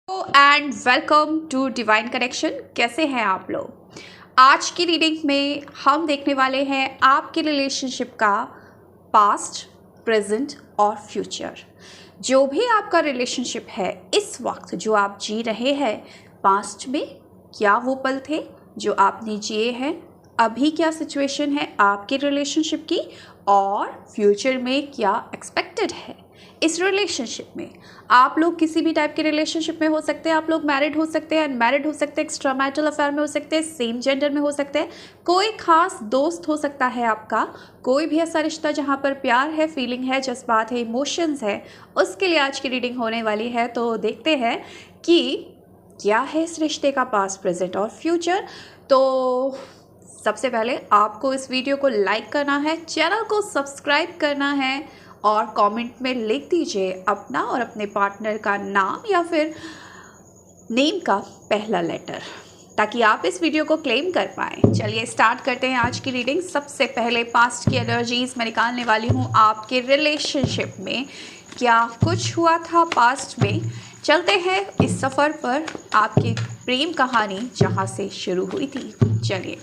And welcome to divine connection. कैसे हैं आप लोग? आज की रीडिंग में हम देखने वाले हैं आपके रिलेशनशिप का पास्ट, प्रेजेंट और फ्यूचर। जो भी आपका रिलेशनशिप है इस वक्त जो आप जी रहे हैं, पास्ट में क्या वो पल थे जो आपने जिए हैं, अभी क्या सिचुएशन है आपके रिलेशनशिप की, और फ्यूचर में क्या एक्सपेक्टेड है इस रिलेशनशिप में। आप लोग किसी भी टाइप के रिलेशनशिप में हो सकते हैं। आप लोग मैरिड हो सकते हैं, अनमैरिड हो सकते हैं, एक्स्ट्रा मैरिटल अफेयर में हो सकते हैं, सेम जेंडर में हो सकते हैं, कोई खास दोस्त हो सकता है आपका, कोई भी ऐसा रिश्ता जहाँ पर प्यार है, फीलिंग है, जज्बात है, इमोशंस है, उसके लिए आज की रीडिंग होने वाली है। तो देखते हैं कि क्या है इस रिश्ते का पास्ट, प्रेजेंट और फ्यूचर। तो सबसे पहले आपको इस वीडियो को लाइक करना है, चैनल को सब्सक्राइब करना है और कमेंट में लिख दीजिए अपना और अपने पार्टनर का नाम या फिर नेम का पहला लेटर, ताकि आप इस वीडियो को क्लेम कर पाएँ। चलिए स्टार्ट करते हैं आज की रीडिंग। सबसे पहले पास्ट की एनर्जीज मैं निकालने वाली हूँ। आपके रिलेशनशिप में क्या कुछ हुआ था पास्ट में। चलते हैं इस सफ़र पर, आपकी प्रेम कहानी जहाँ से शुरू हुई थी। चलिए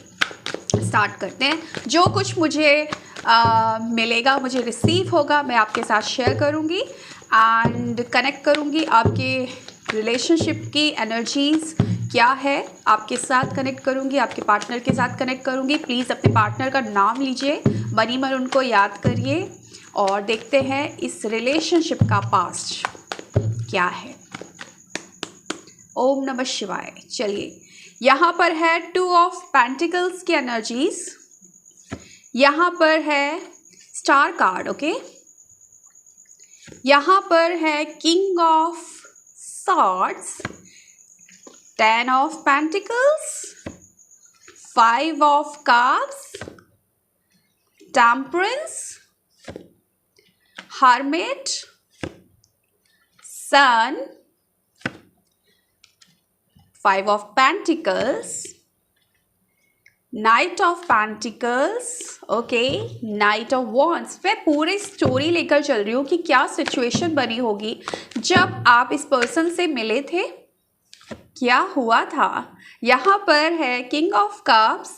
स्टार्ट करते हैं। जो कुछ मुझे मिलेगा, मुझे रिसीव होगा, मैं आपके साथ शेयर करूंगी एंड कनेक्ट करूंगी। आपके रिलेशनशिप की एनर्जीज़ क्या है आपके साथ कनेक्ट करूंगी, आपके पार्टनर के साथ कनेक्ट करूंगी। प्लीज़ अपने पार्टनर का नाम लीजिए, मनी मन उनको याद करिए और देखते हैं इस रिलेशनशिप का पास्ट क्या है। ओम नमः शिवाय। चलिए यहाँ पर है 2 ऑफ पेंटिकल्स की एनर्जीज, यहाँ पर है स्टार कार्ड, ओके। यहाँ पर है king of swords, 10 of pentacles, 5 of cups, temperance, hermit, sun, 5 of Pentacles, Knight of Pentacles, okay, Knight of Wands। मैं पूरी स्टोरी लेकर चल रही हूँ कि क्या सिचुएशन बनी होगी जब आप इस पर्सन से मिले थे, क्या हुआ था। यहाँ पर है किंग ऑफ कप्स,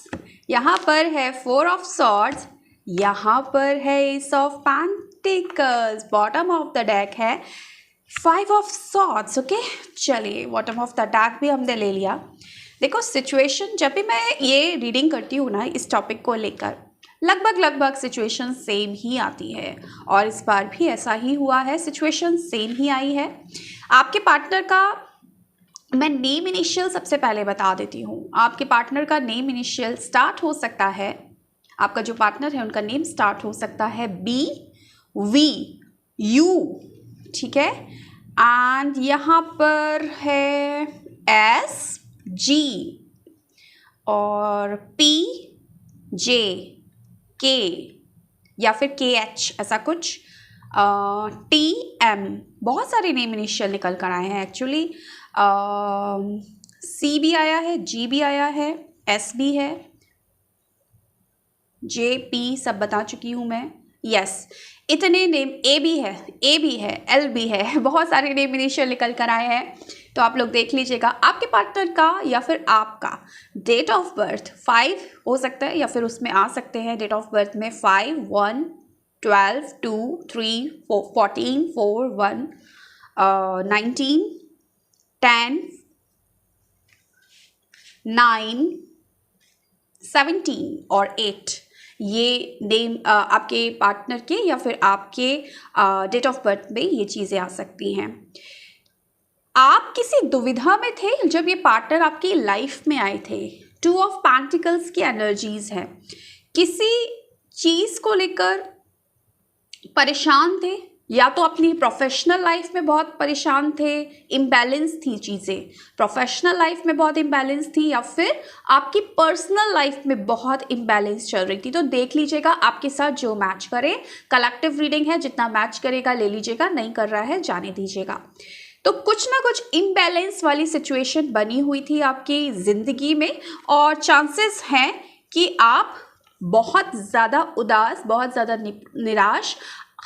यहाँ पर है 4 ऑफ सॉर्ड्स, यहाँ पर है S of pentacles, bottom of the deck है 5 ऑफ सॉर्ड्स, ओके। चलिए बॉटम ऑफ द डेक भी हमने ले लिया। देखो सिचुएशन, जब भी मैं ये रीडिंग करती हूँ ना इस टॉपिक को लेकर, लगभग सिचुएशन सेम ही आती है और इस बार भी ऐसा ही हुआ है, सिचुएशन सेम ही आई है। आपके पार्टनर का मैं नेम इनिशियल सबसे पहले बता देती हूँ। आपके पार्टनर का नेम इनिशियल स्टार्ट हो सकता है, आपका जो पार्टनर है उनका नेम स्टार्ट हो सकता है बी, वी, यू, ठीक है। एंड यहाँ पर है एस, जी और पी, जे, के या फिर के एच, ऐसा कुछ, टी, एम। बहुत सारे नेम इनिशियल निकल कर आए हैं एक्चुअली। सी भी आया है, जी भी आया है, एस भी है, जे, पी सब बता चुकी हूँ मैं। यस, इतने नेम, ए भी है, एल भी है, बहुत सारे नेम इनिशियल निकल कर आए हैं। तो आप लोग देख लीजिएगा आपके पार्टनर का या फिर आपका डेट ऑफ बर्थ 5 हो सकता है या फिर उसमें आ सकते हैं डेट ऑफ बर्थ में 5, 1, 12, 2, 3, 4, 14, 4, 1, 19, 10, 9, 17 और 8। ये नेम आपके पार्टनर के या फिर आपके डेट ऑफ बर्थ में ये चीज़ें आ सकती हैं। आप किसी दुविधा में थे जब ये पार्टनर आपकी लाइफ में आए थे। 2 ऑफ पेंटिकल्स की एनर्जीज है, किसी चीज़ को लेकर परेशान थे, या तो अपनी प्रोफेशनल लाइफ में बहुत परेशान थे, इम्बैलेंस थी चीज़ें, प्रोफेशनल लाइफ में बहुत इम्बैलेंस थी, या फिर आपकी पर्सनल लाइफ में बहुत इम्बैलेंस चल रही थी। तो देख लीजिएगा आपके साथ जो मैच करे, कलेक्टिव रीडिंग है, जितना मैच करेगा ले लीजिएगा, नहीं कर रहा है जाने दीजिएगा। तो कुछ ना कुछ इम्बैलेंस वाली सिचुएशन बनी हुई थी आपकी ज़िंदगी में और चांसेस हैं कि आप बहुत ज़्यादा उदास, बहुत ज़्यादा निराश,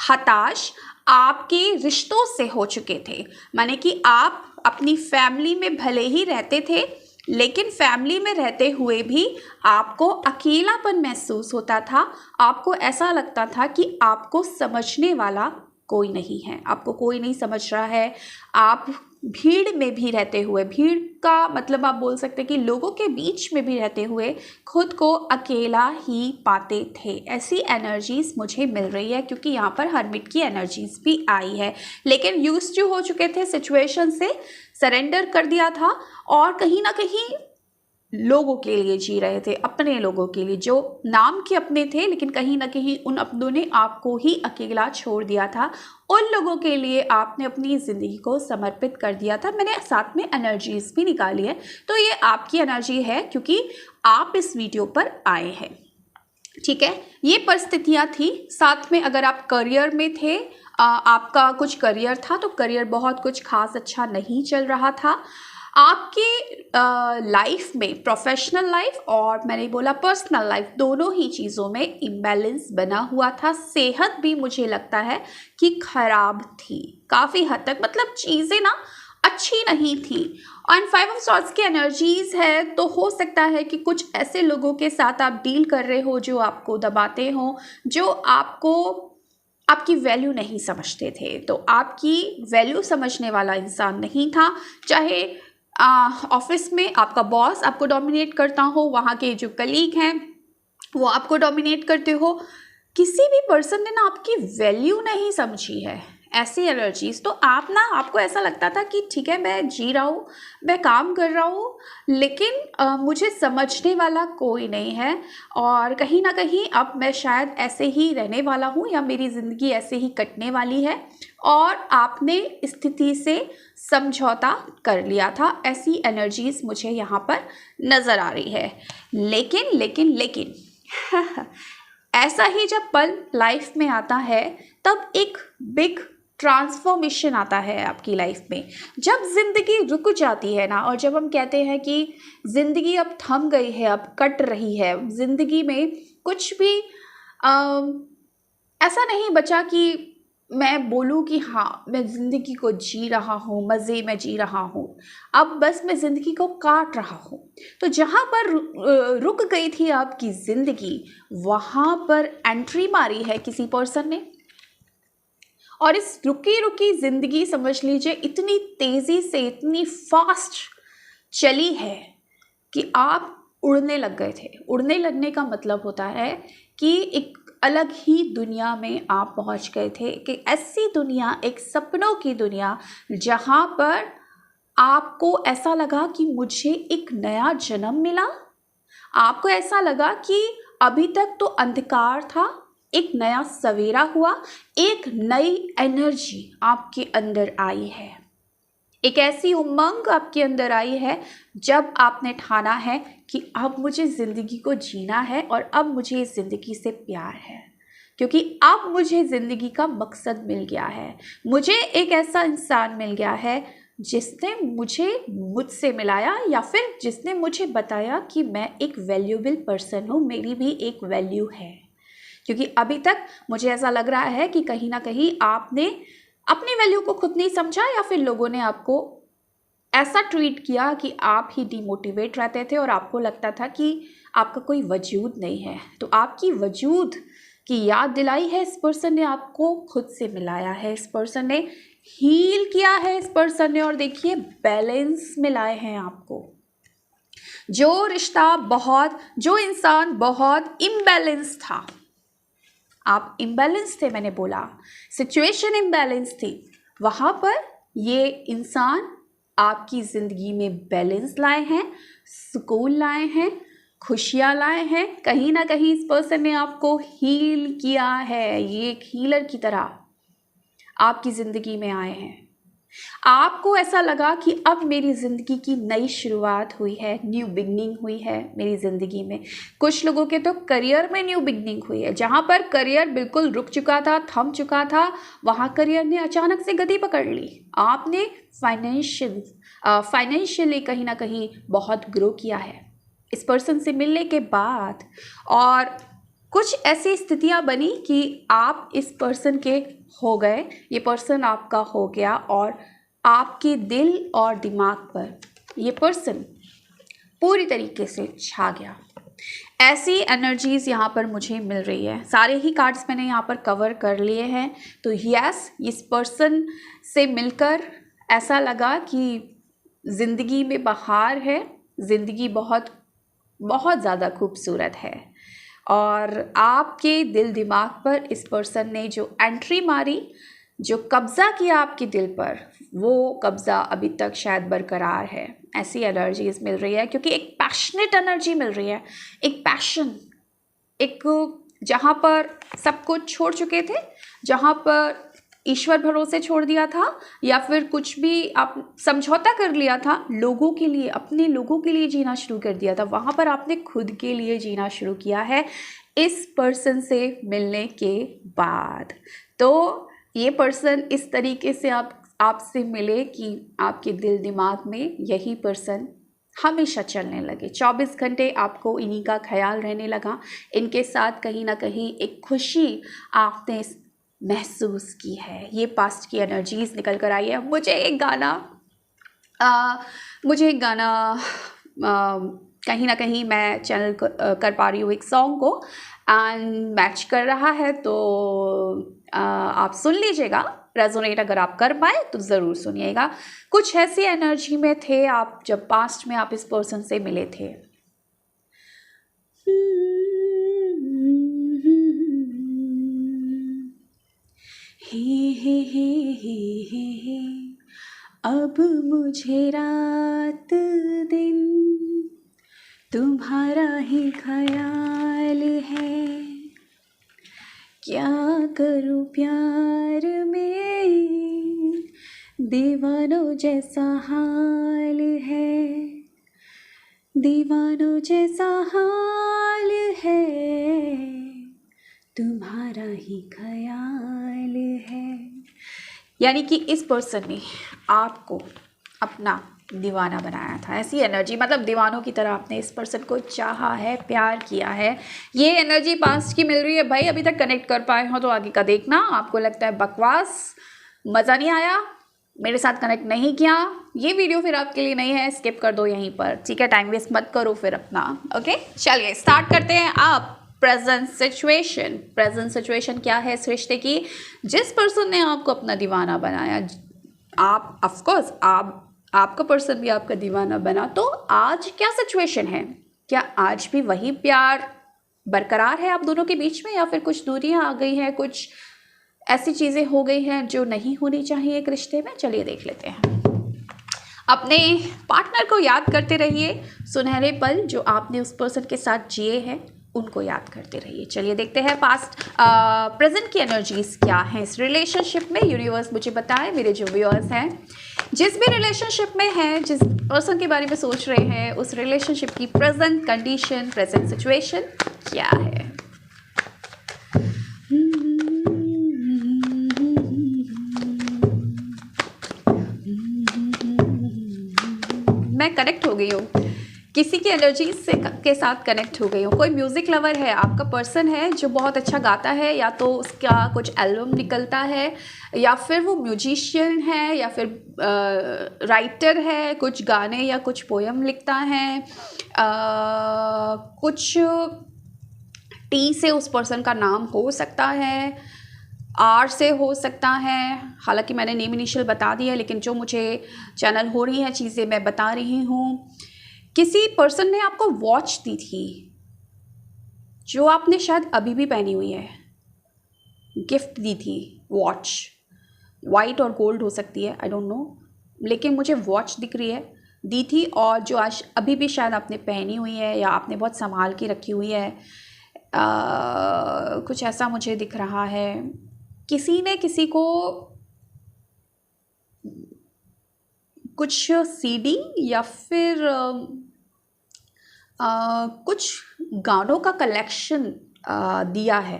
हताश आपके रिश्तों से हो चुके थे। माने कि आप अपनी फैमिली में भले ही रहते थे, लेकिन फैमिली में रहते हुए भी आपको अकेलापन महसूस होता था। आपको ऐसा लगता था कि आपको समझने वाला कोई नहीं है, आपको कोई नहीं समझ रहा है। आप भीड़ में भी रहते हुए, भीड़ का मतलब आप बोल सकते हैं कि लोगों के बीच में भी रहते हुए खुद को अकेला ही पाते थे। ऐसी एनर्जीज मुझे मिल रही है, क्योंकि यहाँ पर हर्मिट की एनर्जीज भी आई है। लेकिन यूज्ड टू हो चुके थे सिचुएशन से, सरेंडर कर दिया था और कहीं ना कहीं लोगों के लिए जी रहे थे, अपने लोगों के लिए जो नाम के अपने थे, लेकिन कहीं ना कहीं उन अपनों ने आपको ही अकेला छोड़ दिया था। उन लोगों के लिए आपने अपनी ज़िंदगी को समर्पित कर दिया था। मैंने साथ में एनर्जीज भी निकाली है, तो ये आपकी एनर्जी है क्योंकि आप इस वीडियो पर आए हैं। ठीक है, ये परिस्थितियाँ थी। साथ में अगर आप करियर में थे, आपका कुछ करियर था, तो करियर बहुत कुछ खास अच्छा नहीं चल रहा था। आपकी लाइफ में प्रोफेशनल लाइफ और मैंने बोला पर्सनल लाइफ, दोनों ही चीज़ों में इम्बैलेंस बना हुआ था। सेहत भी मुझे लगता है कि खराब थी काफ़ी हद तक, मतलब चीज़ें ना अच्छी नहीं थी। और 5 ऑफ सॉर्ड्स की एनर्जीज है, तो हो सकता है कि कुछ ऐसे लोगों के साथ आप डील कर रहे हो जो आपको दबाते हो, जो आपकी वैल्यू नहीं समझते थे। तो आपकी वैल्यू समझने वाला इंसान नहीं था। चाहे ऑफिस में आपका बॉस आपको डोमिनेट करता हो, वहाँ के जो कलीग हैं वो आपको डोमिनेट करते हो, किसी भी पर्सन ने ना आपकी वैल्यू नहीं समझी है, ऐसी एनर्जीज। तो आपको ऐसा लगता था कि ठीक है, मैं जी रहा हूँ, मैं काम कर रहा हूँ, लेकिन मुझे समझने वाला कोई नहीं है और कहीं ना कहीं अब मैं शायद ऐसे ही रहने वाला हूँ या मेरी ज़िंदगी ऐसे ही कटने वाली है। और आपने स्थिति से समझौता कर लिया था। ऐसी एनर्जीज मुझे यहाँ पर नज़र आ रही है। लेकिन ऐसा ही जब पल लाइफ में आता है, तब एक बिग ट्रांसफॉर्मेशन आता है आपकी लाइफ में। जब ज़िंदगी रुक जाती है ना, और जब हम कहते हैं कि ज़िंदगी अब थम गई है, अब कट रही है, ज़िंदगी में कुछ भी ऐसा नहीं बचा कि मैं बोलूँ कि हाँ मैं ज़िंदगी को जी रहा हूँ, मज़े में जी रहा हूँ, अब बस मैं ज़िंदगी को काट रहा हूँ। तो जहाँ पर रुक गई थी आपकी ज़िंदगी, वहाँ पर एंट्री मारी है किसी पर्सन ने, और इस रुकी रुकी ज़िंदगी समझ लीजिए इतनी तेज़ी से, इतनी फास्ट चली है कि आप उड़ने लग गए थे। उड़ने लगने का मतलब होता है कि एक अलग ही दुनिया में आप पहुंच गए थे, कि ऐसी दुनिया, एक सपनों की दुनिया, जहां पर आपको ऐसा लगा कि मुझे एक नया जन्म मिला। आपको ऐसा लगा कि अभी तक तो अंधकार था, एक नया सवेरा हुआ, एक नई एनर्जी आपके अंदर आई है, एक ऐसी उमंग आपके अंदर आई है जब आपने ठाना है कि अब मुझे ज़िंदगी को जीना है और अब मुझे इस ज़िंदगी से प्यार है, क्योंकि अब मुझे ज़िंदगी का मकसद मिल गया है। मुझे एक ऐसा इंसान मिल गया है जिसने मुझसे मिलाया, या फिर जिसने मुझे बताया कि मैं एक वैल्यूएबल पर्सन हूँ, मेरी भी एक वैल्यू है। क्योंकि अभी तक मुझे ऐसा लग रहा है कि कहीं ना कहीं आपने अपनी वैल्यू को खुद नहीं समझा, या फिर लोगों ने आपको ऐसा ट्रीट किया कि आप ही डिमोटिवेट रहते थे और आपको लगता था कि आपका कोई वजूद नहीं है। तो आपकी वजूद की याद दिलाई है इस पर्सन ने, आपको खुद से मिलाया है इस पर्सन ने, हील किया है इस पर्सन ने, और देखिए बैलेंस में लाए हैं आपको। जो इंसान बहुत इम्बैलेंस था, आप इम्बैलेंस थे, मैंने बोला सिचुएशन इम्बैलेंस थी, वहाँ पर ये इंसान आपकी ज़िंदगी में बैलेंस लाए हैं, सुकून लाए हैं, खुशियाँ लाए हैं। कहीं ना कहीं इस पर्सन ने आपको हील किया है, ये एक हीलर की तरह आपकी ज़िंदगी में आए हैं। आपको ऐसा लगा कि अब मेरी ज़िंदगी की नई शुरुआत हुई है, न्यू बिगनिंग हुई है मेरी ज़िंदगी में। कुछ लोगों के तो करियर में न्यू बिगनिंग हुई है, जहाँ पर करियर बिल्कुल रुक चुका था, थम चुका था, वहाँ करियर ने अचानक से गति पकड़ ली। आपने फाइनेंशियली कहीं ना कहीं बहुत ग्रो किया है इस पर्सन से मिलने के बाद, और कुछ ऐसी स्थितियां बनी कि आप इस पर्सन के हो गए, ये पर्सन आपका हो गया, और आपके दिल और दिमाग पर ये पर्सन पूरी तरीके से छा गया। ऐसी एनर्जीज यहाँ पर मुझे मिल रही है। सारे ही कार्ड्स मैंने यहाँ पर कवर कर लिए हैं। तो यस, इस पर्सन से मिलकर ऐसा लगा कि ज़िंदगी में बहार है, ज़िंदगी बहुत बहुत ज़्यादा खूबसूरत है। और आपके दिल दिमाग पर इस पर्सन ने जो एंट्री मारी, जो कब्ज़ा किया आपके दिल पर, वो कब्ज़ा अभी तक शायद बरकरार है। ऐसी एनर्जीज मिल रही है क्योंकि एक पैशनेट एनर्जी मिल रही है, एक पैशन, एक जहाँ पर सब कुछ छोड़ चुके थे, जहाँ पर ईश्वर भरोसे छोड़ दिया था या फिर कुछ भी आप समझौता कर लिया था, लोगों के लिए, अपने लोगों के लिए जीना शुरू कर दिया था, वहाँ पर आपने खुद के लिए जीना शुरू किया है इस पर्सन से मिलने के बाद। तो ये पर्सन इस तरीके से आपसे मिले कि आपके दिल दिमाग में यही पर्सन हमेशा चलने लगे। 24 घंटे आपको इन्हीं का ख्याल रहने लगा। इनके साथ कहीं ना कहीं एक खुशी आपने महसूस की है। ये पास्ट की एनर्जीज निकल कर आई है। मुझे एक गाना कहीं ना कहीं मैं चैनल कर पा रही हूँ एक सॉन्ग को एंड मैच कर रहा है, तो आप सुन लीजिएगा। रेजोनेट अगर आप कर पाए तो ज़रूर सुनिएगा। कुछ ऐसी एनर्जी में थे आप जब पास्ट में आप इस पर्सन से मिले थे। हे अब मुझे रात दिन तुम्हारा ही ख्याल है, क्या करूं प्यार में दीवानों जैसा हाल है, दीवानों जैसा हाल है, तुम्हारा ही ख्याल है। यानी कि इस पर्सन ने आपको अपना दीवाना बनाया था। ऐसी एनर्जी, मतलब दीवानों की तरह आपने इस पर्सन को चाहा है, प्यार किया है। ये एनर्जी पास्ट की मिल रही है भाई। अभी तक कनेक्ट कर पाए हो तो आगे का देखना। आपको लगता है बकवास, मज़ा नहीं आया, मेरे साथ कनेक्ट नहीं किया, ये वीडियो फिर आपके लिए नहीं है, स्किप कर दो यहीं पर, ठीक है। टाइम वेस्ट मत करो फिर अपना। ओके, चलिए स्टार्ट करते हैं। आप प्रेजेंट सिचुएशन, प्रेजेंट सिचुएशन क्या है इस रिश्ते की? जिस पर्सन ने आपको अपना दीवाना बनाया, आप ऑफकोर्स आपका पर्सन भी आपका दीवाना बना, तो आज क्या सिचुएशन है? क्या आज भी वही प्यार बरकरार है आप दोनों के बीच में, या फिर कुछ दूरियां आ गई हैं, कुछ ऐसी चीज़ें हो गई हैं जो नहीं होनी चाहिए एक रिश्ते में? चलिए देख लेते हैं। अपने पार्टनर को याद करते रहिए। सुनहरे पल जो आपने उस पर्सन के साथ जिए हैं उनको याद करते रहिए। चलिए देखते हैं पास्ट प्रेजेंट की एनर्जीज क्या हैं इस रिलेशनशिप में। यूनिवर्स मुझे बताएं, मेरे जो व्यूअर्स हैं, जिस भी रिलेशनशिप में हैं, जिस पर्सन के बारे में सोच रहे हैं, उस रिलेशनशिप की प्रेजेंट कंडीशन, प्रेजेंट सिचुएशन क्या है। मैं कनेक्ट हो गई हूँ किसी की एनर्जी से के साथ कनेक्ट हो गई हूँ। कोई म्यूज़िक लवर है, आपका पर्सन है जो बहुत अच्छा गाता है, या तो उसका कुछ एल्बम निकलता है, या फिर वो म्यूजिशियन है, या फिर राइटर है, कुछ गाने या कुछ पोयम लिखता है, कुछ टी से उस पर्सन का नाम हो सकता है, आर से हो सकता है। हालांकि मैंने नेम इनिशियल बता दिया, लेकिन जो मुझे चैनल हो रही हैं चीज़ें मैं बता रही हूँ। किसी पर्सन ने आपको वॉच दी थी जो आपने शायद अभी भी पहनी हुई है, गिफ्ट दी थी वॉच, वाइट और गोल्ड हो सकती है, आई डोंट नो, लेकिन मुझे वॉच दिख रही है, दी थी, और जो आज अभी भी शायद आपने पहनी हुई है या आपने बहुत संभाल के रखी हुई है। कुछ ऐसा मुझे दिख रहा है। किसी ने किसी को कुछ सीडी या फिर कुछ गानों का कलेक्शन दिया है।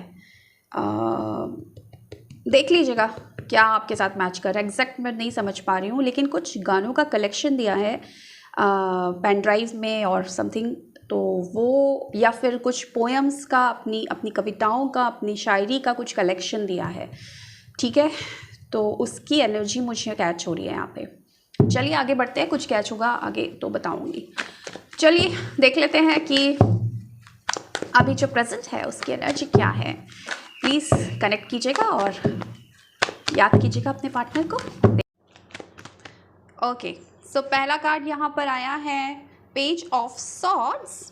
देख लीजिएगा क्या आपके साथ मैच कर रहा है, एग्जैक्ट मैं नहीं समझ पा रही हूँ, लेकिन कुछ गानों का कलेक्शन दिया है पेन ड्राइव में और समथिंग, तो वो, या फिर कुछ पोएम्स का, अपनी कविताओं का, अपनी शायरी का कुछ कलेक्शन दिया है, ठीक है। तो उसकी एनर्जी मुझे कैच हो रही है यहाँ पे। चलिए आगे बढ़ते हैं, कुछ कैच होगा आगे तो बताऊंगी। चलिए देख लेते हैं कि अभी जो प्रेजेंट है उसकी एनर्जी क्या है। प्लीज़ कनेक्ट कीजिएगा और याद कीजिएगा अपने पार्टनर को। ओके, सो पहला कार्ड यहाँ पर आया है पेज ऑफ सॉर्ड्स।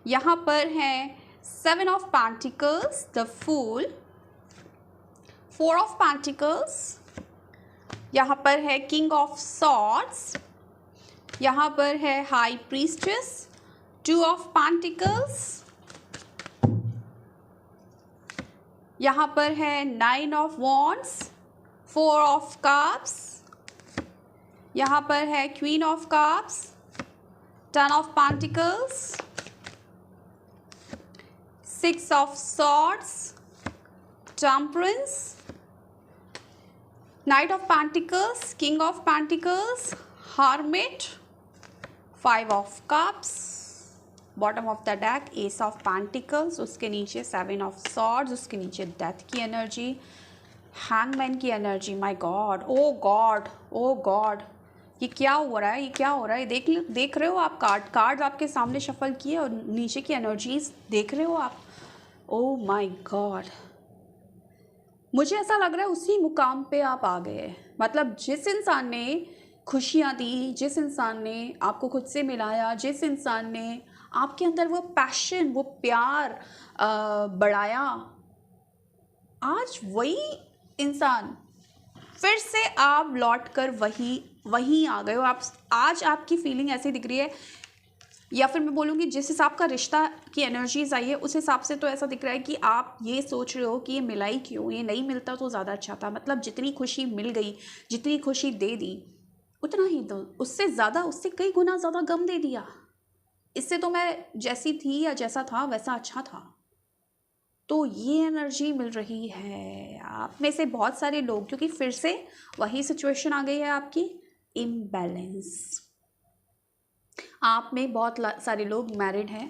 यहाँ पर है 7 of pentacles, the fool, 4 of pentacles, यहाँ पर है किंग ऑफ सॉर्ड्स, यहाँ पर है हाई प्रीस्टेस, 2 ऑफ पेंटिकल्स, यहाँ पर है 9 ऑफ वॉन्ड्स, 4 ऑफ कप्स, यहाँ पर है queen of cups, 10 of pentacles, 6 of swords, temperance, knight of pentacles, king of pentacles, hermit, 5 of cups, bottom of the deck ace of pentacles, उसके नीचे 7 of swords, उसके नीचे डेथ की energy, hangman की energy. My god, oh god, oh god, ये क्या हो रहा है, ये क्या हो रहा है? देख रहे हो आप कार्ड आपके सामने शफल किए और नीचे की एनर्जीज देख रहे हो आप। ओ माय गॉड, मुझे ऐसा लग रहा है उसी मुकाम पे आप आ गए। मतलब जिस इंसान ने खुशियाँ दी, जिस इंसान ने आपको खुद से मिलाया, जिस इंसान ने आपके अंदर वो पैशन, वो प्यार बढ़ाया, आज वही इंसान फिर से आप लौट कर वहीं आ गए हो। आप आज आपकी फीलिंग ऐसी दिख रही है, या फिर मैं बोलूँगी जिस हिसाब का रिश्ता की एनर्जीज आई है उस हिसाब से तो ऐसा दिख रहा है कि आप ये सोच रहे हो कि ये मिला ही क्यों, ये नहीं मिलता तो ज़्यादा अच्छा था। मतलब जितनी खुशी मिल गई, जितनी खुशी दे दी उतना ही दो, उससे ज़्यादा, उससे कई गुना ज़्यादा गम दे दिया। इससे तो मैं जैसी थी या जैसा था वैसा अच्छा था। तो ये एनर्जी मिल रही है आप में से बहुत सारे लोग, क्योंकि फिर से वही सिचुएशन आ गई है आपकी, इम्बैलेंस। आप में बहुत सारे लोग मैरिड हैं,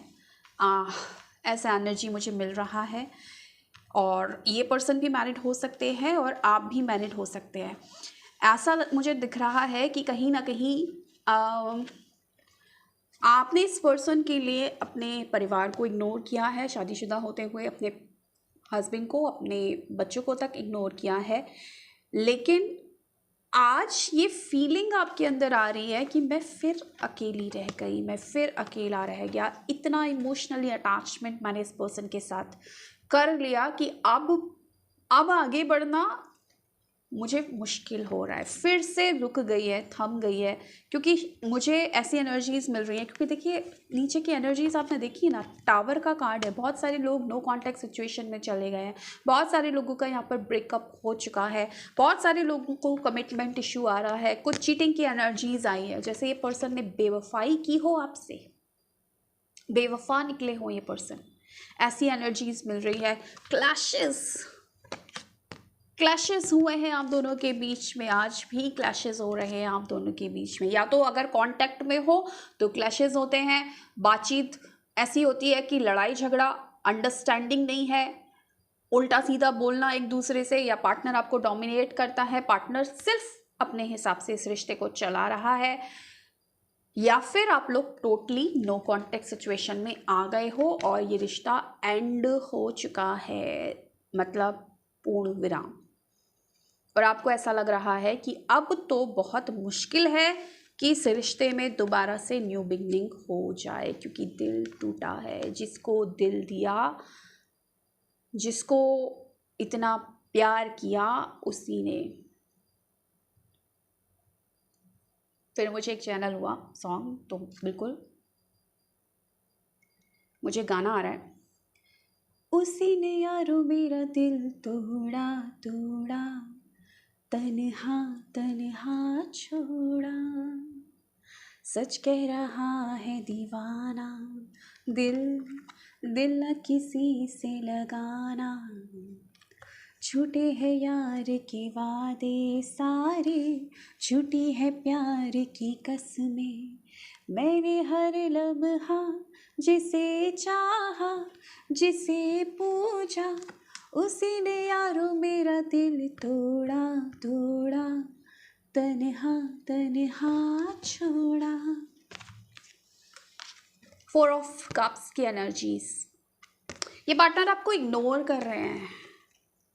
ऐसा एनर्जी मुझे मिल रहा है। और ये पर्सन भी मैरिड हो सकते हैं और आप भी मैरिड हो सकते हैं। ऐसा मुझे दिख रहा है कि कहीं ना कहीं आपने इस पर्सन के लिए अपने परिवार को इग्नोर किया है, शादीशुदा होते हुए अपने हस्बैंड को, अपने बच्चों को तक इग्नोर किया है। लेकिन आज ये फीलिंग आपके अंदर आ रही है कि मैं फिर अकेली रह गई, मैं फिर अकेला रह गया। इतना इमोशनली अटैचमेंट मैंने इस पर्सन के साथ कर लिया कि अब आगे बढ़ना मुझे मुश्किल हो रहा है। फिर से रुक गई है, थम गई है, क्योंकि मुझे ऐसी एनर्जीज़ मिल रही हैं। क्योंकि देखिए नीचे की एनर्जीज़ आपने देखी ना, टावर का कार्ड है। बहुत सारे लोग नो कॉन्टैक्ट सिचुएशन में चले गए हैं, बहुत सारे लोगों का यहाँ पर ब्रेकअप हो चुका है, बहुत सारे लोगों को कमिटमेंट इशू आ रहा है, कुछ चीटिंग की एनर्जीज़ आई है। जैसे ये पर्सन ने बेवफाई की हो आपसे, बेवफा निकले हो ये पर्सन, ऐसी एनर्जीज़ मिल रही है। क्लैशेस हुए हैं आप दोनों के बीच में, आज भी क्लैशेस हो रहे हैं आप दोनों के बीच में। या तो अगर कांटेक्ट में हो तो क्लैशेस होते हैं, बातचीत ऐसी होती है कि लड़ाई झगड़ा, अंडरस्टैंडिंग नहीं है, उल्टा सीधा बोलना एक दूसरे से, या पार्टनर आपको डोमिनेट करता है, पार्टनर सिर्फ अपने हिसाब से इस रिश्ते को चला रहा है, या फिर आप लोग टोटली नो कॉन्टेक्ट सिचुएशन में आ गए हो और ये रिश्ता एंड हो चुका है, मतलब पूर्ण विराम। और आपको ऐसा लग रहा है कि अब तो बहुत मुश्किल है कि इस रिश्ते में दोबारा से न्यू बिगनिंग हो जाए, क्योंकि दिल टूटा है। जिसको दिल दिया, जिसको इतना प्यार किया, उसी ने। फिर मुझे एक चैनल हुआ सॉन्ग, तो बिल्कुल मुझे गाना आ रहा है। उसी ने यारो मेरा दिल तोड़ा तोड़ा, तन्हा तन्हा छोड़ा, सच कह रहा है दीवाना, दिल दिल न किसी से लगाना, झूठे है यार के वादे सारे, झूठी है प्यार की कसमें, मैंने हर लम्हा जिसे चाहा, जिसे पूजा, उसी ने यारो मेरा दिल तोड़ा तोड़ा, तन्हा तन्हा छोड़ा। 4 ऑफ कप्स की एनर्जीज, ये पार्टनर आपको इग्नोर कर रहे हैं,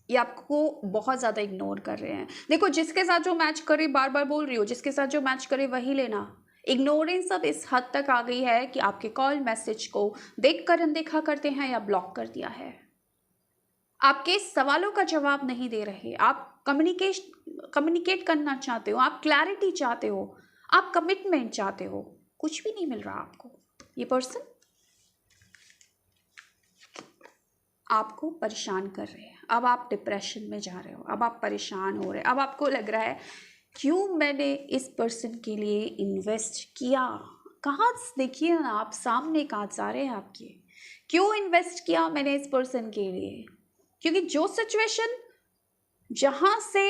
ये आपको बहुत ज़्यादा इग्नोर कर रहे हैं। देखो, जिसके साथ जो मैच करे, बार बार बोल रही हो, जिसके साथ जो मैच करे वही लेना। इग्नोरेंस अब इस हद तक आ गई है कि आपके कॉल मैसेज को देखकर अनदेखा करते हैं या ब्लॉक कर दिया है। आपके सवालों का जवाब नहीं दे रहे। आप कम्युनिकेट करना चाहते हो, आप क्लैरिटी चाहते हो, आप कमिटमेंट चाहते हो, कुछ भी नहीं मिल रहा आपको। ये पर्सन आपको परेशान कर रहे हैं। अब आप डिप्रेशन में जा रहे हो, अब आप परेशान हो रहे हैं, अब आपको लग रहा है क्यों मैंने इस पर्सन के लिए इन्वेस्ट किया। कहाँ देखिए ना, आप सामने कहाँ जा रहे हैं आपके, क्यों इन्वेस्ट किया मैंने इस पर्सन के लिए। क्योंकि जो सिचुएशन जहाँ से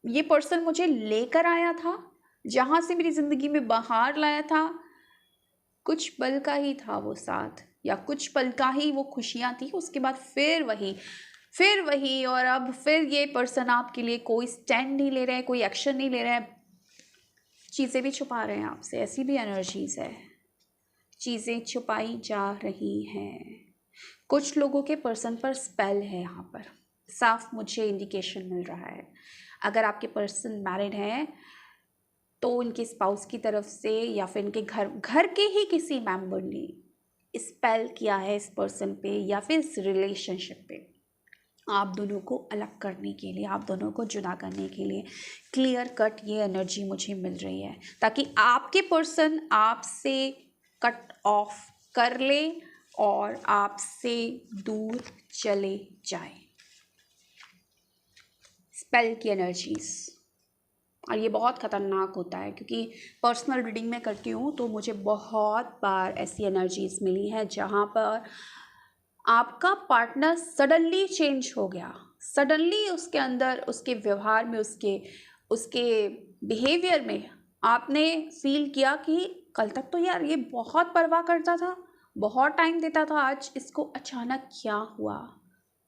ये पर्सन मुझे लेकर आया था, जहाँ से मेरी ज़िंदगी में बाहर लाया था, कुछ पल का ही था वो साथ, या कुछ पल का ही वो खुशियाँ थी। उसके बाद फिर वही और अब फिर ये पर्सन आपके लिए कोई स्टैंड नहीं ले रहा है, कोई एक्शन नहीं ले रहा है, चीज़ें भी छुपा रहे हैं आपसे। ऐसी भी एनर्जीज है, चीज़ें छुपाई जा रही हैं। कुछ लोगों के पर्सन पर स्पेल है यहाँ पर, साफ मुझे इंडिकेशन मिल रहा है। अगर आपके पर्सन मैरिड हैं तो उनके स्पाउस की तरफ से या फिर इनके घर के ही किसी मेंबर ने स्पेल किया है इस पर्सन पे या फिर इस रिलेशनशिप पे, आप दोनों को अलग करने के लिए, आप दोनों को जुदा करने के लिए। क्लियर कट ये एनर्जी मुझे मिल रही है, ताकि आपके पर्सन आपसे कट ऑफ कर ले और आपसे दूर चले जाए। स्पेल की एनर्जीज, और ये बहुत ख़तरनाक होता है, क्योंकि पर्सनल रीडिंग में करती हूँ तो मुझे बहुत बार ऐसी एनर्जीज मिली है जहाँ पर आपका पार्टनर सडनली चेंज हो गया, सडनली उसके अंदर, उसके व्यवहार में, उसके बिहेवियर में आपने फील किया कि कल तक तो यार ये बहुत परवाह करता था, बहुत टाइम देता था, आज इसको अचानक क्या हुआ।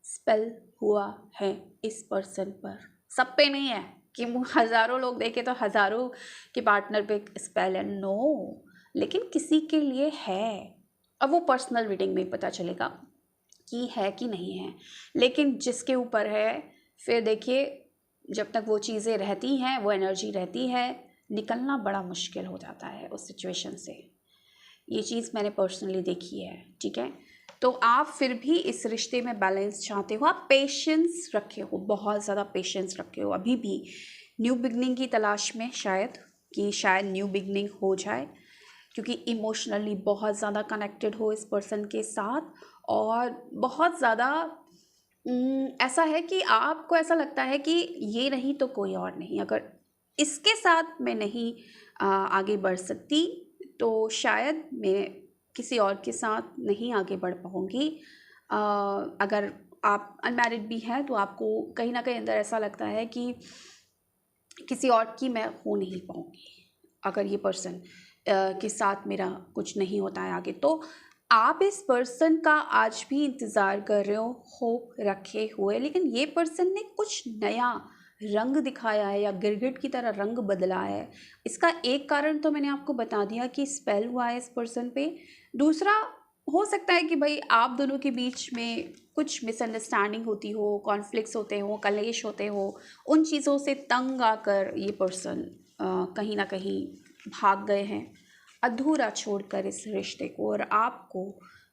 स्पेल हुआ है इस पर्सन पर, सब पे नहीं है कि हज़ारों लोग देखे तो हज़ारों के पार्टनर पे स्पेल है, नो, लेकिन किसी के लिए है। अब वो पर्सनल रीडिंग में पता चलेगा कि है कि नहीं है, लेकिन जिसके ऊपर है, फिर देखिए जब तक वो चीज़ें रहती हैं, वो एनर्जी रहती है, निकलना बड़ा मुश्किल हो जाता है उस सिचुएशन से। ये चीज़ मैंने पर्सनली देखी है, ठीक है। तो आप फिर भी इस रिश्ते में बैलेंस चाहते हो, आप पेशेंस रखे हो, बहुत ज़्यादा पेशेंस रखे हो, अभी भी न्यू बिगनिंग की तलाश में, शायद न्यू बिगनिंग हो जाए, क्योंकि इमोशनली बहुत ज़्यादा कनेक्टेड हो इस पर्सन के साथ, और बहुत ज़्यादा ऐसा है कि आपको ऐसा लगता है कि ये नहीं तो कोई और नहीं, अगर इसके साथ मैं नहीं आगे बढ़ सकती तो शायद मैं किसी और के साथ नहीं आगे बढ़ पाऊँगी। अगर आप अनमैरिड भी हैं तो आपको कहीं ना कहीं अंदर ऐसा लगता है कि किसी और की मैं हो नहीं पाऊँगी अगर ये पर्सन के साथ मेरा कुछ नहीं होता है आगे। तो आप इस पर्सन का आज भी इंतज़ार कर रहे हो, होप रखे हुए, लेकिन ये पर्सन ने कुछ नया रंग दिखाया है या गिरगिट की तरह रंग बदला है। इसका एक कारण तो मैंने आपको बता दिया कि स्पेल हुआ है इस पर्सन पे। दूसरा, हो सकता है कि भाई आप दोनों के बीच में कुछ मिसअंडरस्टैंडिंग होती हो, कॉन्फ्लिक्ट्स होते हो, कलेश होते हो, उन चीज़ों से तंग आकर ये पर्सन कहीं ना कहीं भाग गए हैं, अधूरा छोड़कर इस रिश्ते को, और आपको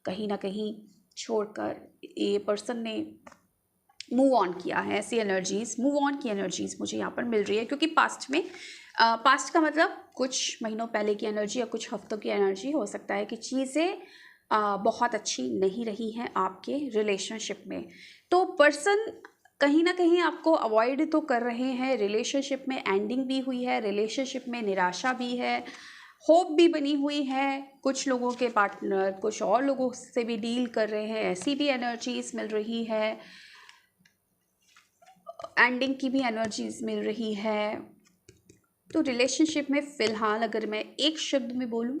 कहीं ना कहीं छोड़कर ये पर्सन ने मूव ऑन किया है। ऐसी एनर्जीज, मूव ऑन की एनर्जीज मुझे यहाँ पर मिल रही है, क्योंकि पास्ट का मतलब कुछ महीनों पहले की एनर्जी या कुछ हफ्तों की एनर्जी हो सकता है कि चीज़ें बहुत अच्छी नहीं रही हैं आपके रिलेशनशिप में। तो पर्सन कहीं ना कहीं आपको अवॉइड तो कर रहे हैं, रिलेशनशिप में एंडिंग भी हुई है, रिलेशनशिप में निराशा भी है, होप भी बनी हुई है। कुछ लोगों के पार्टनर कुछ और लोगों से भी डील कर रहे हैं, ऐसी भी एनर्जीज मिल रही है, एंडिंग की भी एनर्जीज मिल रही है। तो रिलेशनशिप में फ़िलहाल अगर मैं एक शब्द में बोलूँ,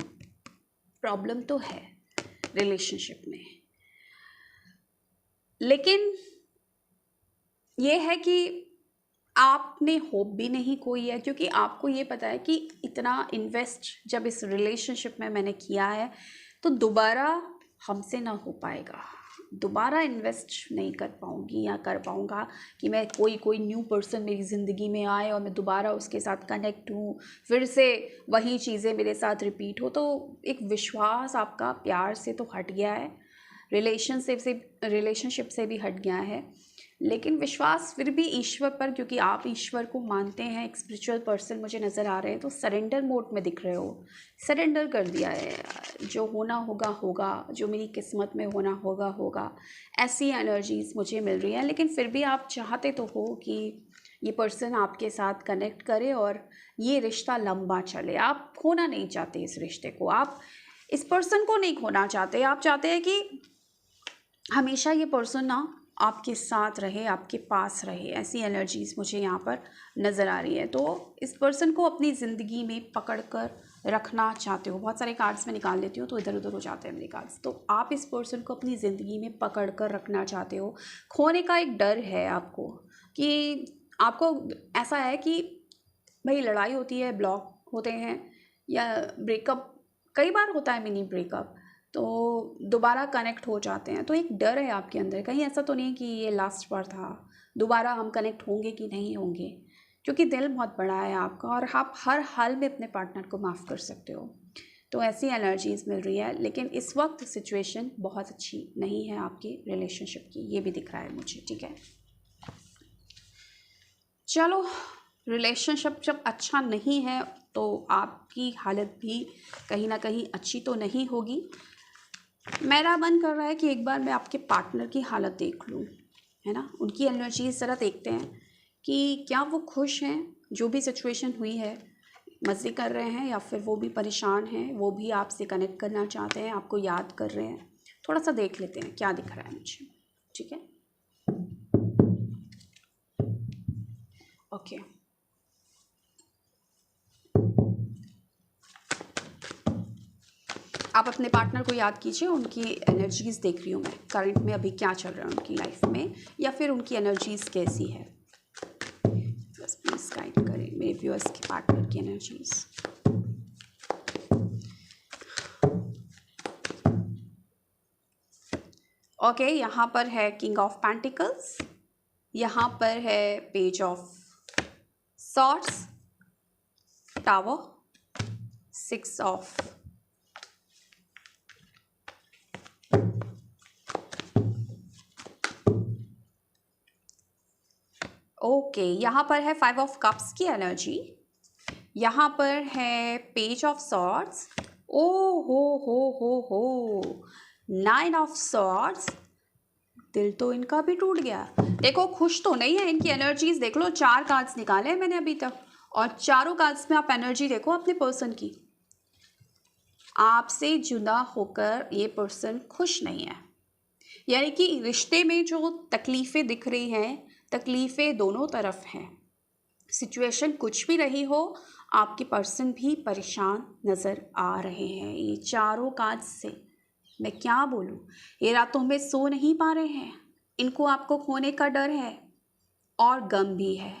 प्रॉब्लम तो है रिलेशनशिप में, लेकिन ये है कि आपने होप भी नहीं खोई है, क्योंकि आपको ये पता है कि इतना इन्वेस्ट जब इस रिलेशनशिप में मैंने किया है तो दोबारा हमसे ना हो पाएगा, दोबारा इन्वेस्ट नहीं कर पाऊँगी या कर पाऊँगा कि मैं कोई न्यू पर्सन मेरी ज़िंदगी में आए और मैं दोबारा उसके साथ कनेक्ट हूँ, फिर से वही चीज़ें मेरे साथ रिपीट हो। तो एक विश्वास आपका प्यार से तो हट गया है, रिलेशनशिप से भी हट गया है, लेकिन विश्वास फिर भी ईश्वर पर, क्योंकि आप ईश्वर को मानते हैं, एक स्पिरिचुअल पर्सन मुझे नज़र आ रहे हैं, तो सरेंडर मोड में दिख रहे हो, सरेंडर कर दिया है यार, जो होना होगा होगा, जो मेरी किस्मत में होना होगा होगा, ऐसी एनर्जीज मुझे मिल रही हैं। लेकिन फिर भी आप चाहते तो हो कि ये पर्सन आपके साथ कनेक्ट करे और ये रिश्ता लंबा चले, आप खोना नहीं चाहते इस रिश्ते को, आप इस पर्सन को नहीं खोना चाहते, आप चाहते हैं कि हमेशा ये पर्सन ना आपके साथ रहे, आपके पास रहे, ऐसी एनर्जीज़ मुझे यहाँ पर नज़र आ रही है। तो इस पर्सन को अपनी ज़िंदगी में पकड़ कर रखना चाहते हो। बहुत सारे कार्ड्स में निकाल लेती हूँ तो इधर उधर हो जाते हैं मेरे कार्ड्स। तो आप इस पर्सन को अपनी ज़िंदगी में पकड़ कर रखना चाहते हो। खोने का एक डर है आपको, कि आपको ऐसा है कि भाई लड़ाई होती है, ब्लॉक होते हैं या ब्रेकअप कई बार होता है, मिनी ब्रेकअप, तो दोबारा कनेक्ट हो जाते हैं। तो एक डर है आपके अंदर, कहीं ऐसा तो नहीं कि ये लास्ट बार था, दोबारा हम कनेक्ट होंगे कि नहीं होंगे, क्योंकि दिल बहुत बड़ा है आपका और आप हर हाल में अपने पार्टनर को माफ़ कर सकते हो। तो ऐसी एनर्जीज मिल रही है, लेकिन इस वक्त सिचुएशन बहुत अच्छी नहीं है आपकी रिलेशनशिप की, ये भी दिख रहा है मुझे। ठीक है, चलो, रिलेशनशिप जब अच्छा नहीं है तो आपकी हालत भी कहीं ना कहीं अच्छी तो नहीं होगी। मेरा मन कर रहा है कि एक बार मैं आपके पार्टनर की हालत देख लूँ, है ना, उनकी एनर्जी ज़रा देखते हैं कि क्या वो खुश हैं, जो भी सिचुएशन हुई है, मज़े कर रहे हैं या फिर वो भी परेशान हैं, वो भी आपसे कनेक्ट करना चाहते हैं, आपको याद कर रहे हैं। थोड़ा सा देख लेते हैं क्या दिख रहा है मुझे। ठीक है, ओके। आप अपने पार्टनर को याद कीजिए, उनकी एनर्जीज़ देख रही हूँ मैं, करंट में अभी क्या चल रहा है उनकी लाइफ में, या फिर उनकी एनर्जीज़ कैसी है। बस प्लीज़ गाइड करें मेरे व्यूअर्स के पार्टनर की एनर्जीज़। ओके, यहाँ पर है किंग ऑफ पेंटिकल्स, यहाँ पर है page of swords, tower, 6 of okay, यहाँ पर है 5 ऑफ कप्स की एनर्जी, यहाँ पर है पेज ऑफ सॉर्ड्स, ओ हो 9 ऑफ सॉर्ड्स। दिल तो इनका भी टूट गया। देखो, खुश तो नहीं है, इनकी एनर्जीज देख लो, 4 कार्ड्स निकाले हैं मैंने अभी तक, और चारों कार्ड्स में आप एनर्जी देखो अपने पर्सन की। आपसे जुदा होकर ये पर्सन खुश नहीं है, यानी कि रिश्ते में जो तकलीफ़ें दिख रही हैं, तकलीफ़ें दोनों तरफ हैं। सिचुएशन कुछ भी रही हो, आपके पर्सन भी परेशान नज़र आ रहे हैं। ये चारों कार्ड से मैं क्या बोलूँ, ये रातों में सो नहीं पा रहे हैं, इनको आपको खोने का डर है और गम भी है,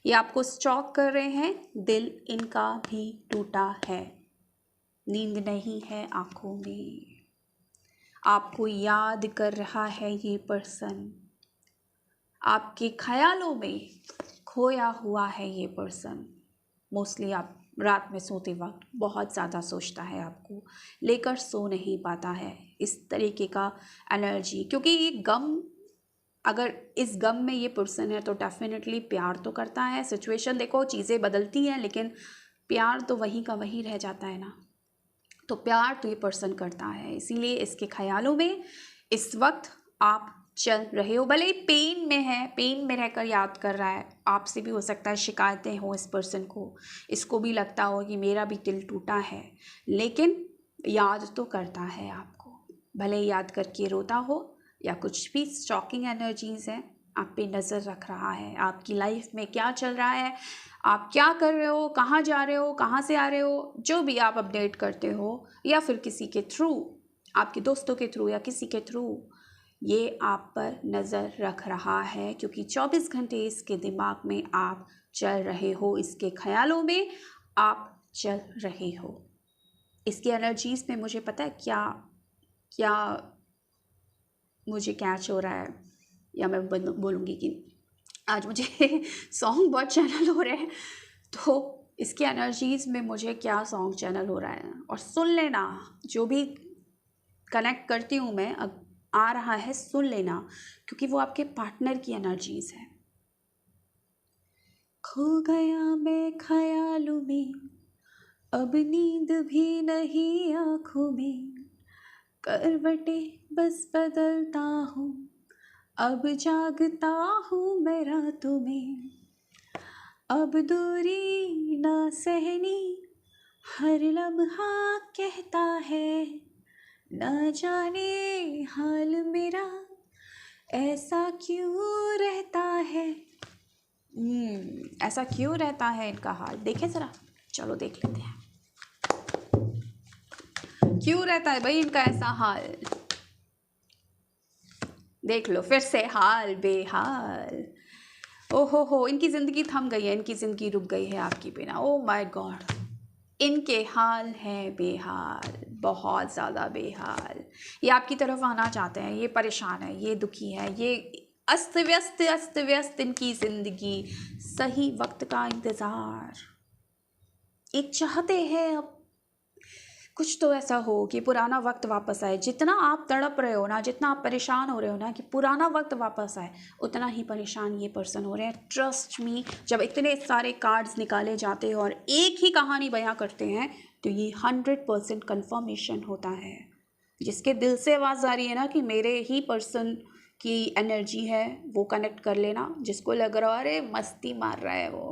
ये आपको स्टॉक कर रहे हैं, दिल इनका भी टूटा है, नींद नहीं है आँखों में, आपको याद कर रहा है ये पर्सन, आपके ख्यालों में खोया हुआ है ये पर्सन। मोस्टली आप रात में सोते वक्त बहुत ज़्यादा सोचता है, आपको लेकर सो नहीं पाता है, इस तरीके का एनर्जी। क्योंकि ये गम, अगर इस गम में ये पर्सन है तो डेफिनेटली प्यार तो करता है। सिचुएशन देखो, चीज़ें बदलती हैं लेकिन प्यार तो वहीं का वहीं रह जाता है ना, तो प्यार तो ये पर्सन करता है, इसीलिए इसके ख्यालों में इस वक्त आप चल रहे हो। भले ही पेन में है, पेन में रहकर याद कर रहा है, आपसे भी हो सकता है शिकायतें हो इस पर्सन को, इसको भी लगता हो कि मेरा भी दिल टूटा है, लेकिन याद तो करता है आपको, भले याद करके रोता हो या कुछ भी। शॉकिंग एनर्जीज़ हैं, आप पे नज़र रख रहा है, आपकी लाइफ में क्या चल रहा है, आप क्या कर रहे हो, कहाँ जा रहे हो, कहाँ से आ रहे हो, जो भी आप अपडेट करते हो, या फिर किसी के थ्रू, आपके दोस्तों के थ्रू या किसी के थ्रू, ये आप पर नज़र रख रहा है, क्योंकि 24 घंटे इसके दिमाग में आप चल रहे हो, इसके ख्यालों में आप चल रहे हो। इसकी एनर्जीज़ में मुझे पता है क्या क्या मुझे कैच हो रहा है, या मैं बोलूँगी कि आज मुझे सॉन्ग बहुत चैनल हो रहे हैं, तो इसकी एनर्जीज़ में मुझे क्या सॉन्ग चैनल हो रहा है। और सुन लेना, जो भी कनेक्ट करती हूँ मैं, अब आ रहा है सुन लेना, क्योंकि वो आपके पार्टनर की एनर्जीज़ है। खो गया मैं ख्यालों में, अब नींद भी नहीं आँखों में, करवटे बस बदलता हूँ, अब जागता हूँ मैं रातों में, अब दूरी ना सहनी, हर लम्हा कहता है, ना जाने हाल मेरा ऐसा क्यों रहता है। ऐसा क्यों रहता है इनका हाल, देखें ज़रा, चलो देख लेते हैं क्यों रहता है भाई इनका ऐसा हाल। देख लो फिर से, हाल बेहाल। ओहो हो, इनकी ज़िंदगी थम गई है, इनकी ज़िंदगी रुक गई है आपकी बिना। ओ माय गॉड, इनके हाल हैं बेहाल, बहुत ज़्यादा बेहाल। ये आपकी तरफ आना चाहते हैं, ये परेशान है, ये दुखी है, ये अस्त व्यस्त इनकी ज़िंदगी। सही वक्त का इंतज़ार, एक चाहते हैं अब कुछ तो ऐसा हो कि पुराना वक्त वापस आए। जितना आप तड़प रहे हो ना, जितना आप परेशान हो रहे हो ना कि पुराना वक्त वापस आए, उतना ही परेशान ये पर्सन हो रहे हैं। ट्रस्ट मी, जब इतने सारे कार्ड्स निकाले जाते हैं और एक ही कहानी बयां करते हैं, तो ये 100% कन्फर्मेशन होता है। जिसके दिल से आवाज़ आ रही है ना कि मेरे ही पर्सन की एनर्जी है, वो कनेक्ट कर लेना। जिसको लग रहा है अरे मस्ती मार रहा है वो,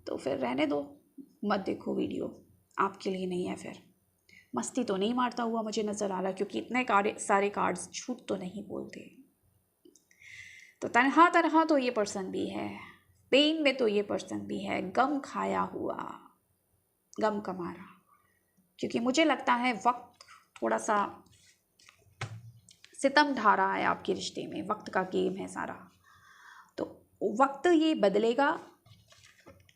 तो फिर रहने दो, मत देखो वीडियो, आपके लिए नहीं है। फिर मस्ती तो नहीं मारता हुआ मुझे नज़र आ रहा, क्योंकि इतने सारे कार्ड्स झूठ तो नहीं बोलते। तो तनहा तनहा तो ये पर्सन भी है, पेन में तो ये पर्सन भी है, गम खाया हुआ, गम कमारा। क्योंकि मुझे लगता है वक्त थोड़ा सा सितम ढा रहा है आपके रिश्ते में, वक्त का गेम है सारा। तो वक्त ये बदलेगा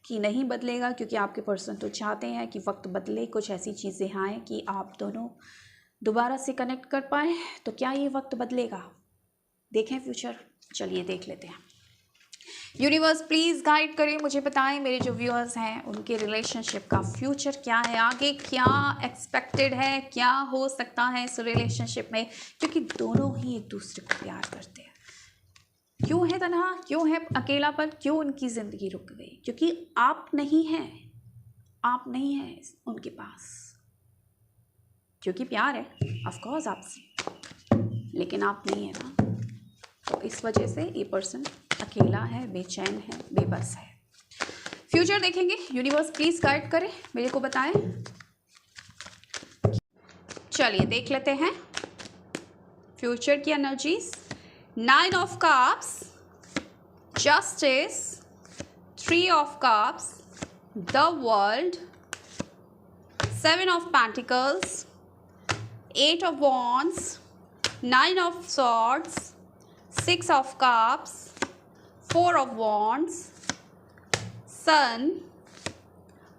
कि नहीं बदलेगा, क्योंकि आपके पर्सन तो चाहते हैं कि वक्त बदले, कुछ ऐसी चीज़ें आएँ कि आप दोनों दोबारा से कनेक्ट कर पाएँ। तो क्या ये वक्त बदलेगा, देखें फ्यूचर, चलिए देख लेते हैं। यूनिवर्स प्लीज़ गाइड करें, मुझे बताएं मेरे जो व्यूअर्स हैं उनके रिलेशनशिप का फ्यूचर क्या है, आगे क्या एक्सपेक्टेड है, क्या हो सकता है इस रिलेशनशिप में, क्योंकि दोनों ही एक दूसरे को प्यार करते हैं। क्यों है तन्हा, क्यों है अकेलापन, क्यों उनकी ज़िंदगी रुक गई? क्योंकि आप नहीं हैं, आप नहीं हैं उनके पास। क्योंकि प्यार है ऑफ कोर्स आपसे, लेकिन आप नहीं है ना, तो इस वजह से ये पर्सन अकेला है, बेचैन है, बेबस है। फ्यूचर देखेंगे, यूनिवर्स प्लीज़ गाइड करें, मेरे को बताएं। चलिए देख लेते हैं फ्यूचर की energies. 9 of cups, justice, 3 of cups, the world, 7 of pentacles, 8 of wands, 9 of swords, 6 of cups, 4 of wands, sun,